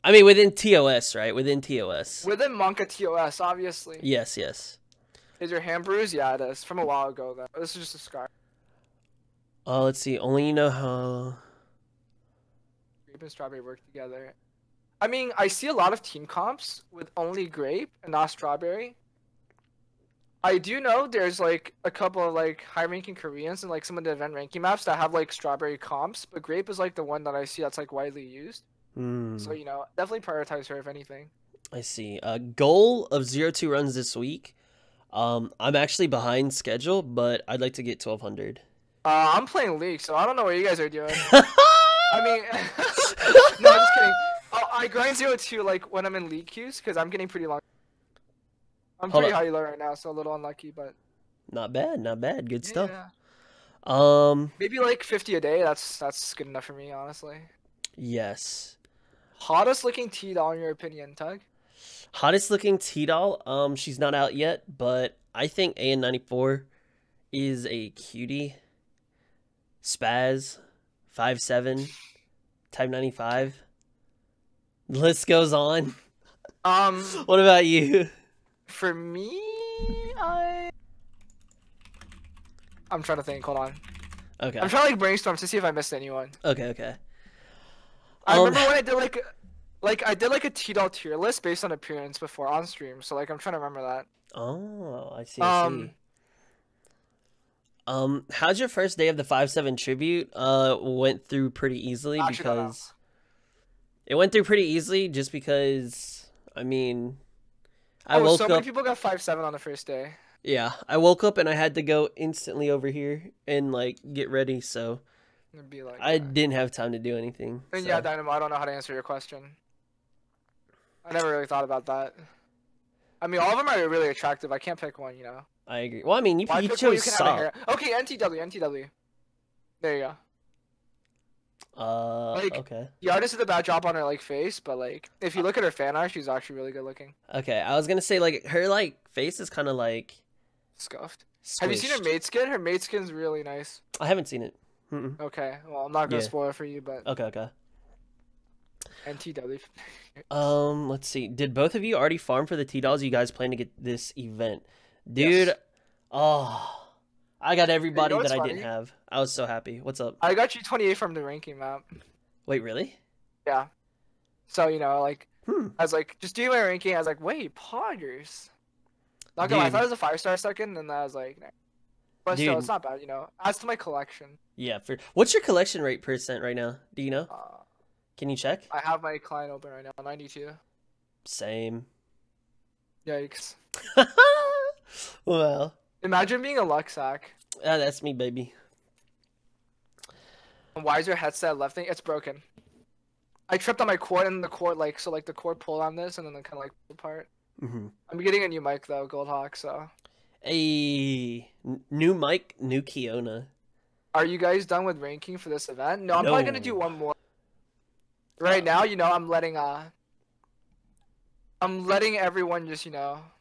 I mean, within TOS, right? Within TOS. Within Monka TOS, obviously. Yes. Is your hand bruised? Yeah, it is. From a while ago, though. This is just a scar. Let's see. Only you know how. Grape and strawberry work together. I mean, I see a lot of team comps with only grape and not strawberry. I do know there's like a couple of like high-ranking Koreans and like some of the event ranking maps that have like strawberry comps, but grape is like the one that I see that's like widely used. So, you know, definitely prioritize her if anything. I see. Goal of 0-2 runs this week. I'm actually behind schedule, but I'd like to get 1200. I'm playing League, so I don't know what you guys are doing. I mean, no, I'm just kidding. I grind 0-2 like when I'm in League queues because I'm getting pretty long. I'm pretty high low right now, so a little unlucky, but not bad. Good stuff. Maybe like 50 a day. That's good enough for me, honestly. Yes. Hottest looking T-doll in your opinion, Tug? Hottest looking T-doll? She's not out yet, but I think AN94 is a cutie. Spaz, 5'7", type 95. The list goes on. What about you? For me, I'm trying to think. Hold on. Okay. I'm trying to like brainstorm to see if I missed anyone. Okay. I remember when I did I did like a T-doll tier list based on appearance before on stream, so like I'm trying to remember that. Oh, I see. How's your first day of the 5-7 tribute? Went through pretty easily because it went through pretty easily just because I mean I woke up. So many people got 5-7 on the first day. Yeah, I woke up and I had to go instantly over here and like get ready, so it'd be like I didn't have time to do anything. And so. Yeah, Dynamo, I don't know how to answer your question. I never really thought about that. I mean, all of them are really attractive. I can't pick one, you know. I agree. Well, I mean, you chose Saw. Okay, NTW. There you go. Okay. The artist did a bad job on her like face, but like if you look at her fan art, she's actually really good looking. Okay, I was gonna say like her like face is kind of like scuffed. Squished. Have you seen her maid skin? Her maid skin's really nice. I haven't seen it. Okay, well I'm not gonna spoil it for you, but okay. NTW. Let's see. Did both of you already farm for the T-dolls? You guys plan to get this event, dude? Yes. Oh, I got everybody that I didn't have. I was so happy. What's up? I got you 28 from the ranking map. Wait, really? Yeah. So you know, like, I was like, just do my ranking. I was like, wait, Poggers. Not gonna lie, I thought it was a 5-star second, and I was like, nah. But still, it's not bad, you know. As to my collection. Yeah. What's your collection rate percent right now? Do you know? Can you check? I have my client open right now, 92. Same. Yikes. Well, Imagine being a luck sack. that's me, baby. Why is your headset left thing? It's broken. I tripped on my cord and the cord the cord pulled on this and then it kind of like pulled apart. I'm getting a new mic though, Goldhawk. So. A new mic, new Kiyona. Are you guys done with ranking for this event? No, I'm probably gonna do one more. Right now, I'm letting everyone just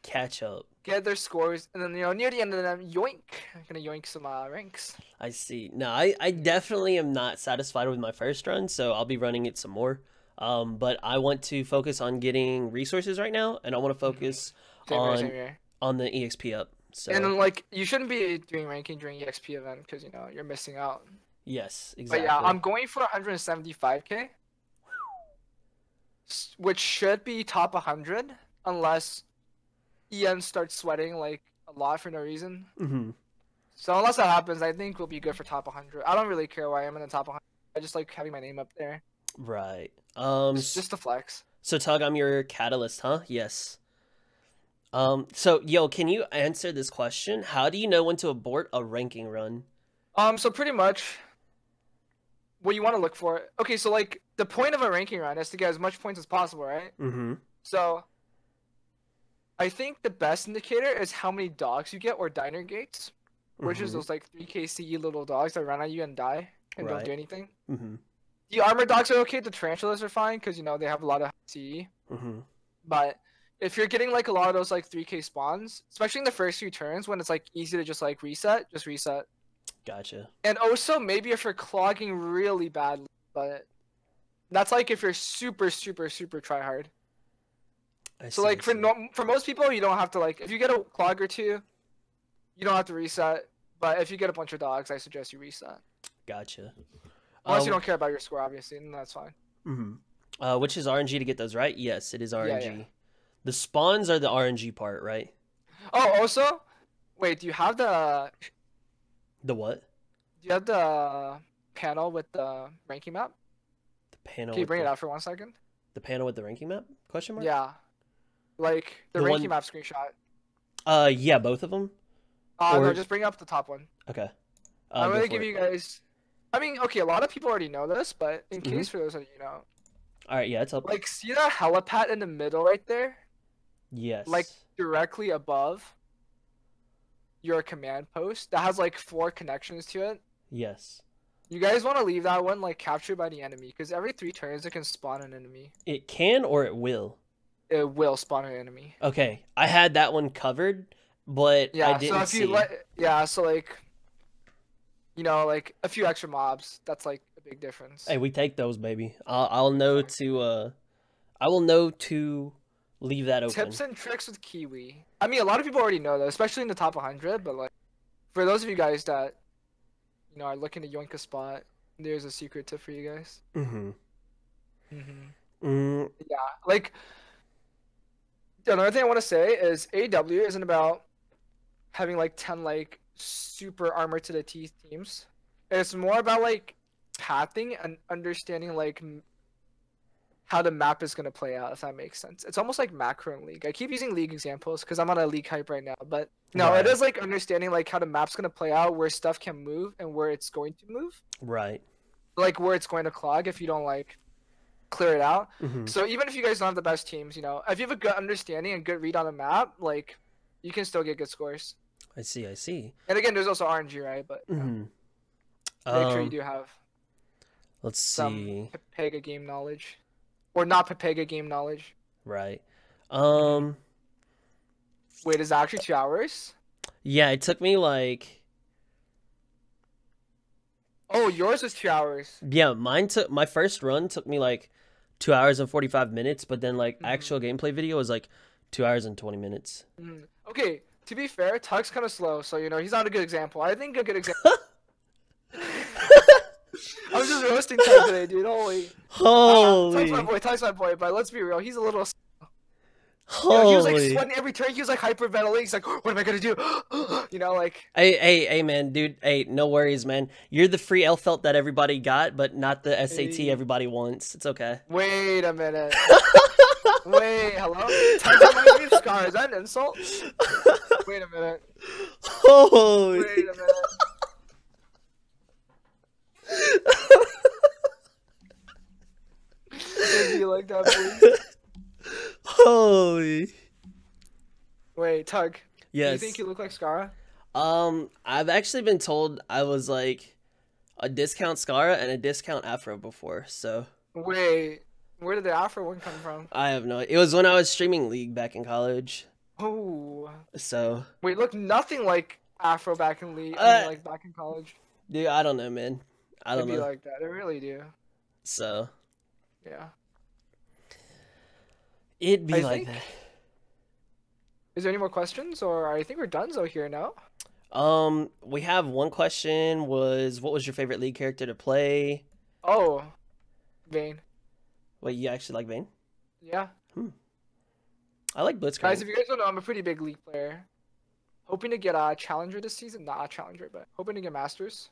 catch up, get their scores, and then near the end of them, yoink! I'm gonna yoink some ranks. I see. No, I definitely am not satisfied with my first run, so I'll be running it some more. But I want to focus on getting resources right now, and I want to focus on the EXP up. So. And then, you shouldn't be doing ranking during EXP event because you're missing out. Yes, exactly. But yeah, I'm going for 175k, which should be top 100 unless EN starts sweating a lot for no reason. So unless that happens, I think we'll be good for top 100. I don't really care why I'm in the top 100. I just like having my name up there. Right. Just a flex. So Tug, I'm your catalyst, huh? Yes. So yo, can you answer this question? How do you know when to abort a ranking run? So pretty much what you want to look for. Okay, so the point of a ranking run is to get as much points as possible, right? So I think the best indicator is how many dogs you get or diner gates, which is those 3k CE little dogs that run at you and die and don't do anything. The armor dogs are okay. The tarantulas are fine because they have a lot of CE. But if you're getting a lot of those 3k spawns, especially in the first few turns when it's easy to just reset, just reset. Gotcha. And also maybe if you're clogging really badly, but that's if you're super try hard. So for most people you don't have to if you get a clog or two, you don't have to reset. But if you get a bunch of dogs, I suggest you reset. Gotcha. Unless you don't care about your score, obviously, then that's fine. Which is RNG to get those, right? Yes, it is RNG. Yeah. The spawns are the RNG part, right? Oh, also, wait, do you have the what? Do you have the panel with the ranking map? The panel. Can you bring it out for 1 second? The panel with the ranking map? Question mark? Yeah. The ranking map screenshot. Yeah, both of them? No, just bring up the top one. Okay. I'm going to give you guys... I mean, okay, a lot of people already know this, but in case for those that you know... Alright, yeah, it's up. See that helipad in the middle right there? Yes. Directly above your command post that has 4 connections to it? Yes. You guys want to leave that one captured by the enemy because every 3 turns it can spawn an enemy. It can or it will? It will spawn an enemy. Okay, I had that one covered, but I didn't see. A few extra mobs. That's a big difference. Hey, we take those, baby. I'll know to I will know to leave that open. Tips and tricks with Kiwi. I mean, a lot of people already know that, especially in the top 100. But for those of you guys that are looking to yoink a spot, there's a secret tip for you guys. Yeah, another thing I want to say is AW isn't about having 10 super armor to the teeth teams. It's more about pathing and understanding how the map is going to play out, if that makes sense. It's almost like macro in League. I keep using League examples because I'm on a League hype right now, but no, It is understanding how the map's going to play out, where stuff can move and where it's going to move. Right. Where it's going to clog if you don't clear it out. So even if you guys don't have the best teams, if you have a good understanding and good read on the map, you can still get good scores. I see. And again, there's also RNG, right? But make sure you do have some Pepega game knowledge. Or not Pepega game knowledge. Right. Wait, is that actually 2 hours? Yeah, it took me Oh, yours was 2 hours. Yeah, my first run took me 2 hours and 45 minutes, but then actual gameplay video was 2 hours and 20 minutes. Okay, to be fair, Tug's kind of slow, so he's not a good example. I think a good example. I'm just roasting Tug today, dude. Holy. Holy. Tug's my boy, but let's be real, he's a little slow. You know, he was like Holy. sweating every turn. He was like hyperventilating. He's like, what am I gonna do? You know, like. Hey, man, dude. Hey, no worries, man. You're the free L felt that everybody got, but not the SAT Hey. everybody wants. It's okay. Wait a minute. Wait, hello? Tug reminds me of Scar. Is that an insult? Wait a minute. Holy. Wait a minute. Don't be like that, please. Holy. Wait, Tug. Do Yes. you think you look like Scar? I've actually been told I was like a discount Scara and a discount Afro before, so Wait, where did the Afro one come from? I have no. It was when I was streaming League back in college, Oh. so Wait, look nothing like Afro back in Lee. I mean, like back in college. dude, I don't know, man. I don't It'd be know. like that. It really do. So Yeah. it'd be I like think- that. Is there any more questions, or I think we're done so here now? We have one question. Was what was your favorite League character to play? Oh, Vayne. Wait, you actually like Vayne? Yeah. I like Blitzcrank. Guys, if you guys don't know, I'm a pretty big League player. Hoping to get a Challenger this season. Not a Challenger, but hoping to get Masters.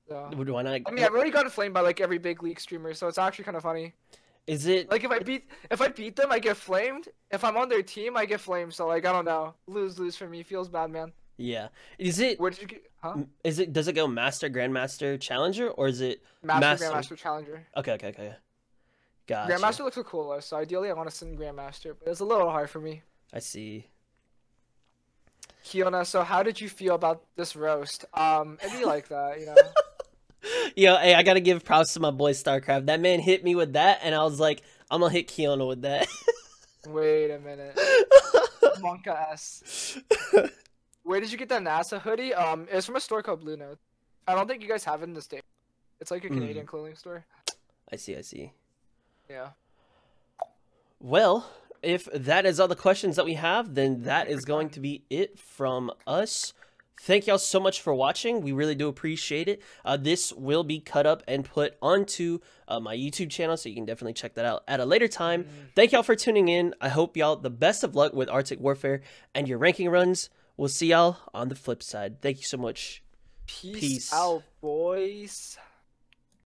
So. Why not? I mean, I've already gotten flamed by like every big League streamer, so it's actually kind of funny. Is it Like if I beat them, I get flamed. If I'm on their team, I get flamed. So like I don't know, lose for me. Feels bad, man. Yeah. Is it? Where did you get? Huh? Is it? Does it go Master, Grandmaster, Challenger, or is it Master, Grandmaster, Challenger. Okay. Gotcha. Grandmaster looks the coolest, so ideally I want to send Grandmaster, but it's a little hard for me. I see. Kiyona, so how did you feel about this roast? It'd be like that, you know. Yo, hey, I gotta give props to my boy StarCraft. That man hit me with that, and I was like, I'm gonna hit Kiyona with that. Wait a minute. Monka S. Where did you get that NASA hoodie? It's from a store called Blue Note. I don't think you guys have it in the States. It's like a Canadian clothing store. I see. Yeah. Well, if that is all the questions that we have, then that is going to be it from us. Thank y'all so much for watching. We really do appreciate it. This will be cut up and put onto my YouTube channel, so you can definitely check that out at a later time. Thank y'all for tuning in. I hope y'all the best of luck with Arctic Warfare and your ranking runs. We'll see y'all on the flip side. Thank you so much. Peace out, boys.